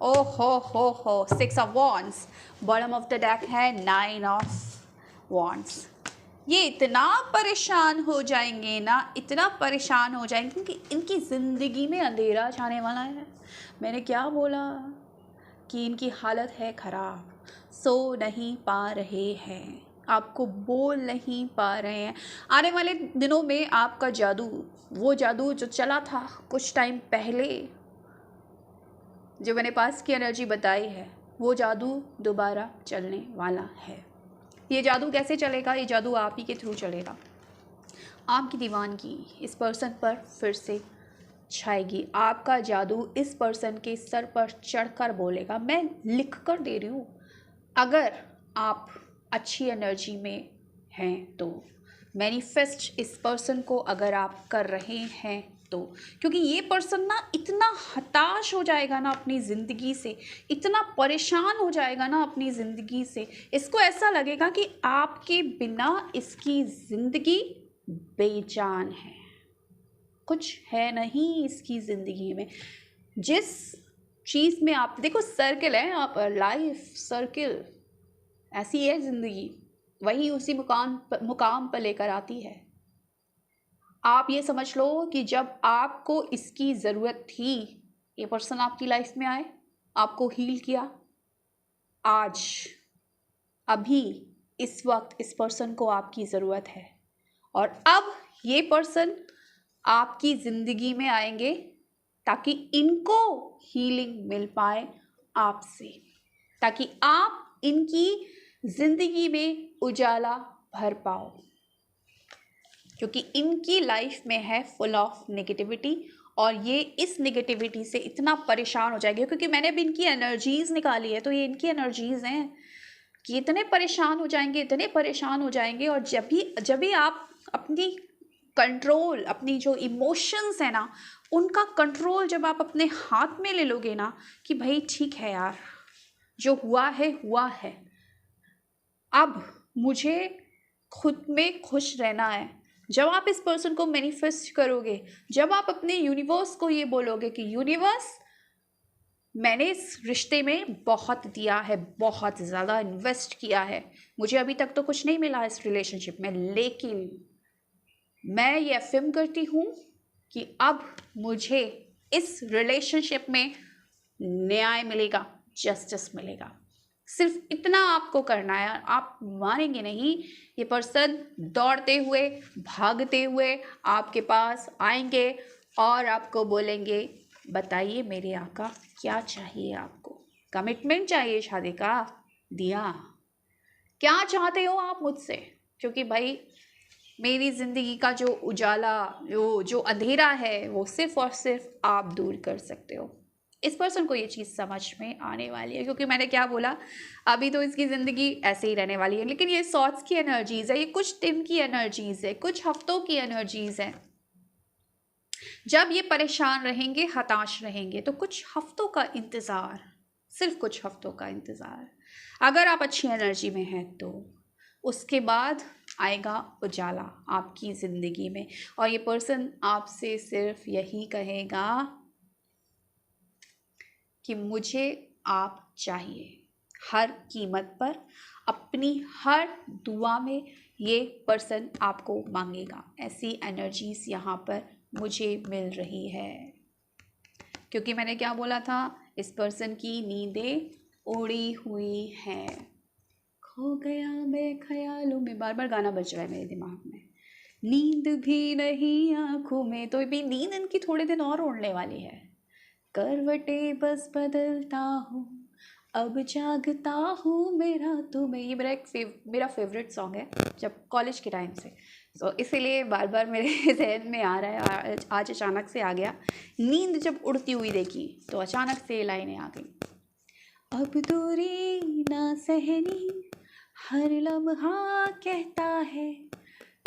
ओ हो 6 of wands, bottom of the deck है 9 ऑफ वॉन्ड्स। ये इतना परेशान हो जाएंगे ना, इतना परेशान हो जाएंगे कि इनकी ज़िंदगी में अंधेरा छाने वाला है। मैंने क्या बोला कि इनकी हालत है ख़राब, सो नहीं पा रहे हैं, आपको बोल नहीं पा रहे हैं। आने वाले दिनों में आपका जादू, वो जादू जो चला था कुछ टाइम पहले, जो मैंने पास की एनर्जी बताई है, वो जादू दोबारा चलने वाला है। ये जादू कैसे चलेगा? ये जादू आप ही के थ्रू चलेगा। आपकी दीवानगी इस पर्सन पर फिर से छाएगी। आपका जादू इस पर्सन के सर पर चढ़कर बोलेगा। मैं लिख कर दे रही हूँ, अगर आप अच्छी एनर्जी में हैं तो मैनिफेस्ट इस पर्सन को अगर आप कर रहे हैं तो, क्योंकि ये पर्सन ना इतना हताश हो जाएगा ना अपनी ज़िंदगी से, इतना परेशान हो जाएगा ना अपनी ज़िंदगी से, इसको ऐसा लगेगा कि आपके बिना इसकी ज़िंदगी बेजान है, कुछ है नहीं इसकी ज़िंदगी में। जिस चीज़ में आप देखो, सर्किल है आप, लाइफ सर्किल ऐसी है ज़िंदगी, वही उसी मुकाम पर लेकर आती है। आप ये समझ लो कि जब आपको इसकी ज़रूरत थी, ये पर्सन आपकी लाइफ में आए, आपको हील किया। आज अभी इस वक्त इस पर्सन को आपकी ज़रूरत है, और अब ये पर्सन आपकी ज़िंदगी में आएंगे ताकि इनको हीलिंग मिल पाए आपसे, ताकि आप इनकी ज़िंदगी में उजाला भर पाओ, क्योंकि इनकी लाइफ में है फुल ऑफ नेगेटिविटी, और ये इस नेगेटिविटी से इतना परेशान हो जाएंगे, क्योंकि मैंने अब इनकी एनर्जीज़ निकाली है, तो ये इनकी एनर्जीज़ हैं कि इतने परेशान हो जाएंगे, इतने परेशान हो जाएंगे। और जब भी आप अपनी कंट्रोल, अपनी जो इमोशंस है ना, उनका कंट्रोल जब आप अपने हाथ में ले लोगे ना, कि भाई ठीक है यार, जो हुआ है हुआ है, अब मुझे खुद में खुश रहना है। जब आप इस पर्सन को मैनिफेस्ट करोगे, जब आप अपने यूनिवर्स को ये बोलोगे कि यूनिवर्स, मैंने इस रिश्ते में बहुत दिया है, बहुत ज़्यादा इन्वेस्ट किया है, मुझे अभी तक तो कुछ नहीं मिला इस रिलेशनशिप में, लेकिन मैं ये अफर्म करती हूँ कि अब मुझे इस रिलेशनशिप में न्याय मिलेगा, जस्टिस मिलेगा। सिर्फ इतना आपको करना है। आप मानेंगे नहीं, ये पर्सन दौड़ते हुए, भागते हुए आपके पास आएंगे और आपको बोलेंगे, बताइए मेरे आका, क्या चाहिए आपको? कमिटमेंट चाहिए शादी का? दिया। क्या चाहते हो आप मुझसे? क्योंकि भाई मेरी ज़िंदगी का जो उजाला, जो अंधेरा है, वो सिर्फ और सिर्फ आप दूर कर सकते हो। इस पर्सन को ये चीज़ समझ में आने वाली है, क्योंकि मैंने क्या बोला, अभी तो इसकी ज़िंदगी ऐसे ही रहने वाली है, लेकिन ये थॉट्स की एनर्जीज़ है, ये कुछ दिन की एनर्जीज़ है, कुछ हफ्तों की एनर्जीज़ है। जब ये परेशान रहेंगे, हताश रहेंगे, तो कुछ हफ्तों का इंतज़ार, सिर्फ कुछ हफ्तों का इंतज़ार। अगर आप अच्छी एनर्जी में हैं तो उसके बाद आएगा उजाला आपकी ज़िंदगी में, और ये पर्सन आपसे सिर्फ यही कहेगा कि मुझे आप चाहिए। हर कीमत पर, अपनी हर दुआ में ये पर्सन आपको मांगेगा। ऐसी एनर्जीज यहाँ पर मुझे मिल रही है, क्योंकि मैंने क्या बोला था, इस पर्सन की नींदें उड़ी हुई हैं। खो गया मैं ख्यालों में, बार बार गाना बज रहा है मेरे दिमाग में, नींद भी नहीं आँखों में। तो भी नींद इनकी थोड़े दिन और उड़ने वाली है। करवटें बस बदलता हूँ, अब जागता हूँ मेरा तुम्हें। ये मेरा फेवरेट सॉन्ग है जब कॉलेज के टाइम से, तो इसीलिए बार बार मेरे जहन में आ रहा है। आज अचानक से आ गया। नींद जब उड़ती हुई देखी तो अचानक से ये लाइनें आ गई, अब दूरी ना सहनी, हर लम्हा कहता है,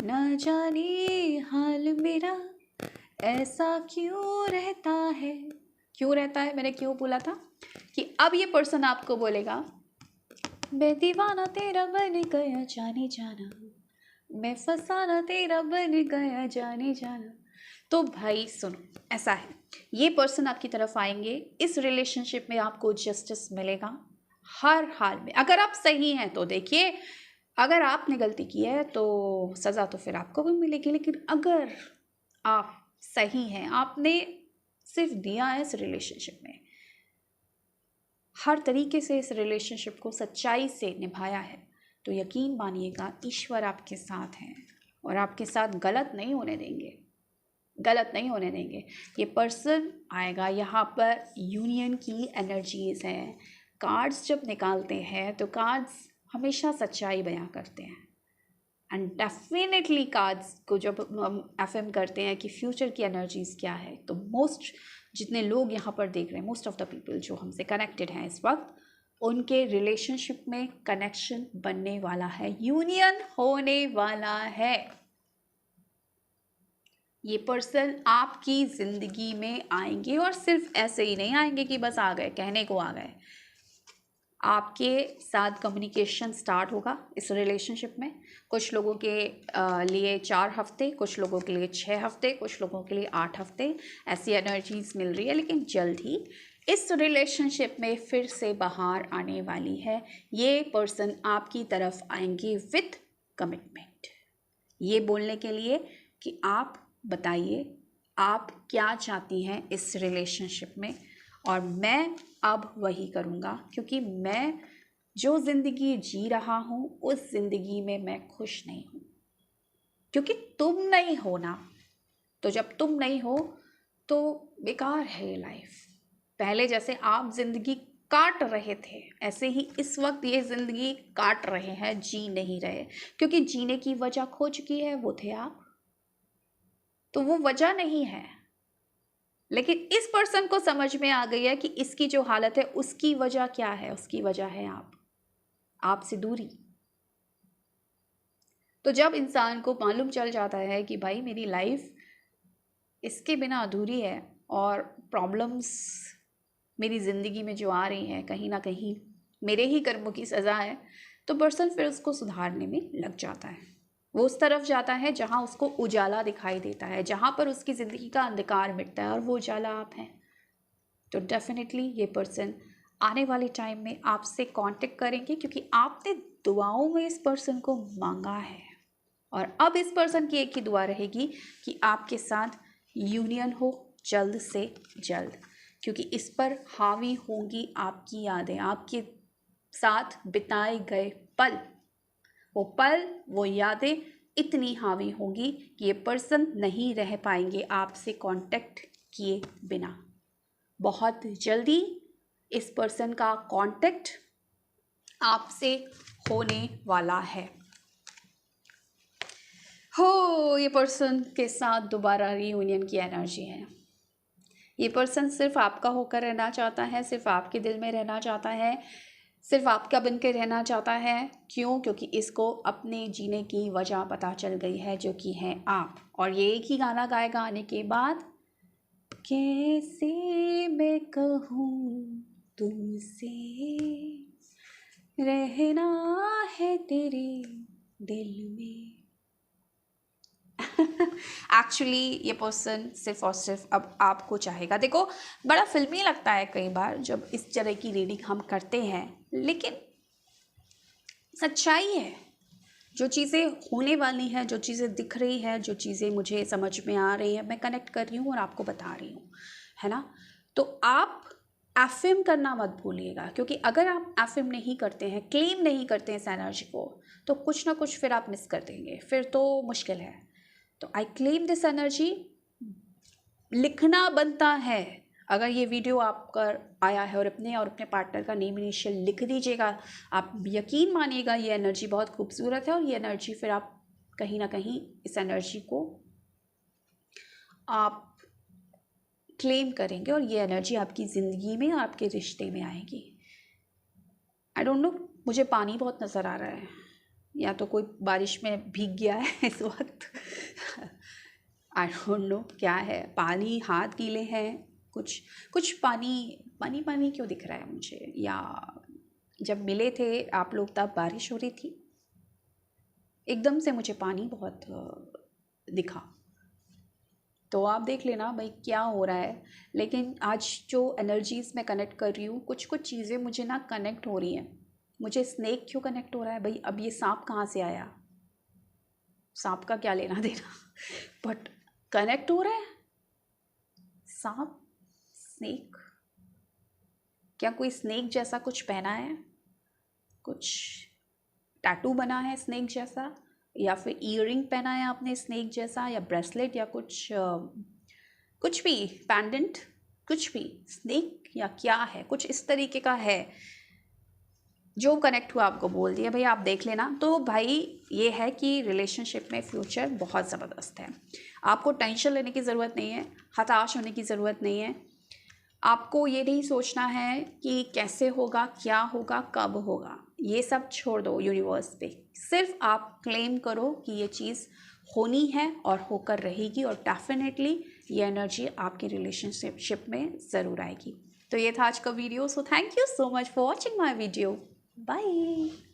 ना जाने हाल मेरा ऐसा क्यों रहता है। क्यों रहता है, मैंने क्यों बोला था कि अब ये पर्सन आपको बोलेगा, मैं दीवाना तेरा बन गया जाने जाना, मैं फसाना तेरा बन गया जाने जाना। तो भाई सुनो, ऐसा है, ये पर्सन आपकी तरफ आएंगे, इस रिलेशनशिप में आपको जस्टिस मिलेगा हर हाल में। अगर आप सही हैं तो देखिए, अगर आपने गलती की है तो सज़ा तो फिर आपको भी मिलेगी, लेकिन अगर आप सही हैं, आपने सिर्फ दिया है इस रिलेशनशिप में, हर तरीके से इस रिलेशनशिप को सच्चाई से निभाया है, तो यकीन मानिएगा ईश्वर आपके साथ हैं और आपके साथ गलत नहीं होने देंगे, गलत नहीं होने देंगे। ये पर्सन आएगा, यहाँ पर यूनियन की एनर्जीज हैं। कार्ड्स जब निकालते हैं तो कार्ड्स हमेशा सच्चाई बयां करते हैं, एंड डेफिनेटली कार्ड्स को जब हम एफएम करते हैं कि फ्यूचर की एनर्जीज क्या है, तो मोस्ट जितने लोग यहाँ पर देख रहे हैं, मोस्ट ऑफ द पीपल जो हमसे कनेक्टेड हैं इस वक्त, उनके रिलेशनशिप में कनेक्शन बनने वाला है, यूनियन होने वाला है। ये पर्सन आपकी ज़िंदगी में आएंगे, और सिर्फ ऐसे ही नहीं आएंगे कि बस आ गए, कहने को आ गए। आपके साथ कम्युनिकेशन स्टार्ट होगा इस रिलेशनशिप में। कुछ लोगों के लिए 4 हफ्ते, कुछ लोगों के लिए 6 हफ्ते, कुछ लोगों के लिए 8 हफ्ते, ऐसी एनर्जीज मिल रही है। लेकिन जल्द ही इस रिलेशनशिप में फिर से बाहर आने वाली है। ये पर्सन आपकी तरफ आएंगे विथ कमिटमेंट, ये बोलने के लिए कि आप बताइए आप क्या चाहती हैं इस रिलेशनशिप में, और मैं अब वही करूँगा, क्योंकि मैं जो ज़िंदगी जी रहा हूँ उस ज़िंदगी में मैं खुश नहीं हूँ, क्योंकि तुम नहीं हो ना। तो जब तुम नहीं हो तो बेकार है ये लाइफ। पहले जैसे आप ज़िंदगी काट रहे थे, ऐसे ही इस वक्त ये ज़िंदगी काट रहे हैं, जी नहीं रहे, क्योंकि जीने की वजह खो चुकी है, वो थे आप। तो वो वजह नहीं है, लेकिन इस पर्सन को समझ में आ गई है कि इसकी जो हालत है उसकी वजह क्या है। उसकी वजह है आपसे दूरी। तो जब इंसान को मालूम चल जाता है कि भाई मेरी लाइफ इसके बिना अधूरी है और प्रॉब्लम्स मेरी ज़िंदगी में जो आ रही हैं कहीं ना कहीं मेरे ही कर्मों की सज़ा है, तो पर्सन फिर उसको सुधारने में लग जाता है। वो उस तरफ जाता है जहाँ उसको उजाला दिखाई देता है, जहाँ पर उसकी ज़िंदगी का अंधकार मिटता है, और वो उजाला आप हैं। तो डेफिनेटली ये पर्सन आने वाले टाइम में आपसे कांटेक्ट करेंगे, क्योंकि आपने दुआओं में इस पर्सन को मांगा है। और अब इस पर्सन की एक ही दुआ रहेगी कि आपके साथ यूनियन हो जल्द से जल्द, क्योंकि इस पर हावी होंगी आपकी यादें, आपके साथ बिताए गए पल, वो यादें इतनी हावी होंगी कि ये पर्सन नहीं रह पाएंगे आपसे कांटेक्ट किए बिना। बहुत जल्दी इस पर्सन का कांटेक्ट आपसे होने वाला है। हो, ये पर्सन के साथ दोबारा रीयूनियन की एनर्जी है। ये पर्सन सिर्फ आपका होकर रहना चाहता है, सिर्फ आपके दिल में रहना चाहता है, सिर्फ आपका बन के रहना चाहता है। क्यों? क्योंकि इसको अपने जीने की वजह पता चल गई है, जो कि है आप। और ये एक ही गाना गाएगा आने के बाद, कैसे मैं कहूँ तुमसे रहना है तेरे दिल में। एक्चुअली ये पर्सन सिर्फ और सिर्फ अब आपको चाहेगा। देखो, बड़ा फिल्मी लगता है कई बार जब इस तरह की रीडिंग हम करते हैं, लेकिन सच्चाई है। जो चीज़ें होने वाली हैं, जो चीज़ें दिख रही हैं, जो चीज़ें मुझे समझ में आ रही हैं, मैं कनेक्ट कर रही हूँ और आपको बता रही हूँ, है ना। तो आप एफएम करना मत भूलिएगा, क्योंकि अगर आप एफएम नहीं करते हैं, क्लेम नहीं करते हैं इस एनर्जी को, तो कुछ ना कुछ फिर आप मिस कर देंगे, फिर तो मुश्किल है। तो आई क्लेम दिस एनर्जी, लिखना बनता है। अगर ये वीडियो आपका आया है और अपने पार्टनर का नेम इनिशियल लिख दीजिएगा, आप यकीन मानिएगा ये एनर्जी बहुत खूबसूरत है, और ये एनर्जी फिर आप कहीं ना कहीं इस एनर्जी को आप क्लेम करेंगे, और ये एनर्जी आपकी ज़िंदगी में, आपके रिश्ते में आएगी। आई डोंट नो, मुझे पानी बहुत नज़र आ रहा है, या तो कोई बारिश में भीग गया है इस वक्त। आई डोंट नो क्या है, पानी हाथ गीले हैं, कुछ पानी क्यों दिख रहा है मुझे, या जब मिले थे आप लोग तब बारिश हो रही थी, एकदम से मुझे पानी बहुत दिखा। तो आप देख लेना भाई क्या हो रहा है। लेकिन आज जो एनर्जीज़ मैं कनेक्ट कर रही हूँ, कुछ चीज़ें मुझे ना कनेक्ट हो रही हैं। मुझे स्नेक क्यों कनेक्ट हो रहा है भाई, अब ये सांप कहाँ से आया, सांप का क्या लेना देना, बट कनेक्ट हो रहा है सांप, स्नेक। क्या कोई स्नेक जैसा कुछ पहना है, कुछ टैटू बना है स्नेक जैसा, या फिर ईयरिंग पहना है आपने स्नेक जैसा, या ब्रेसलेट, या कुछ भी पेंडेंट, कुछ भी स्नेक या क्या है, कुछ इस तरीके का है जो कनेक्ट हुआ, आपको बोल दिया भाई आप देख लेना। तो भाई ये है कि रिलेशनशिप में फ्यूचर बहुत ज़बरदस्त है। आपको टेंशन लेने की ज़रूरत नहीं है, हताश होने की ज़रूरत नहीं है। आपको ये नहीं सोचना है कि कैसे होगा, क्या होगा, कब होगा, ये सब छोड़ दो यूनिवर्स पे। सिर्फ आप क्लेम करो कि ये चीज़ होनी है और होकर रहेगी, और डेफिनेटली ये एनर्जी आपकी रिलेशनशिप में ज़रूर आएगी। तो ये था आज का video. So thank you so much for watching my video. Bye.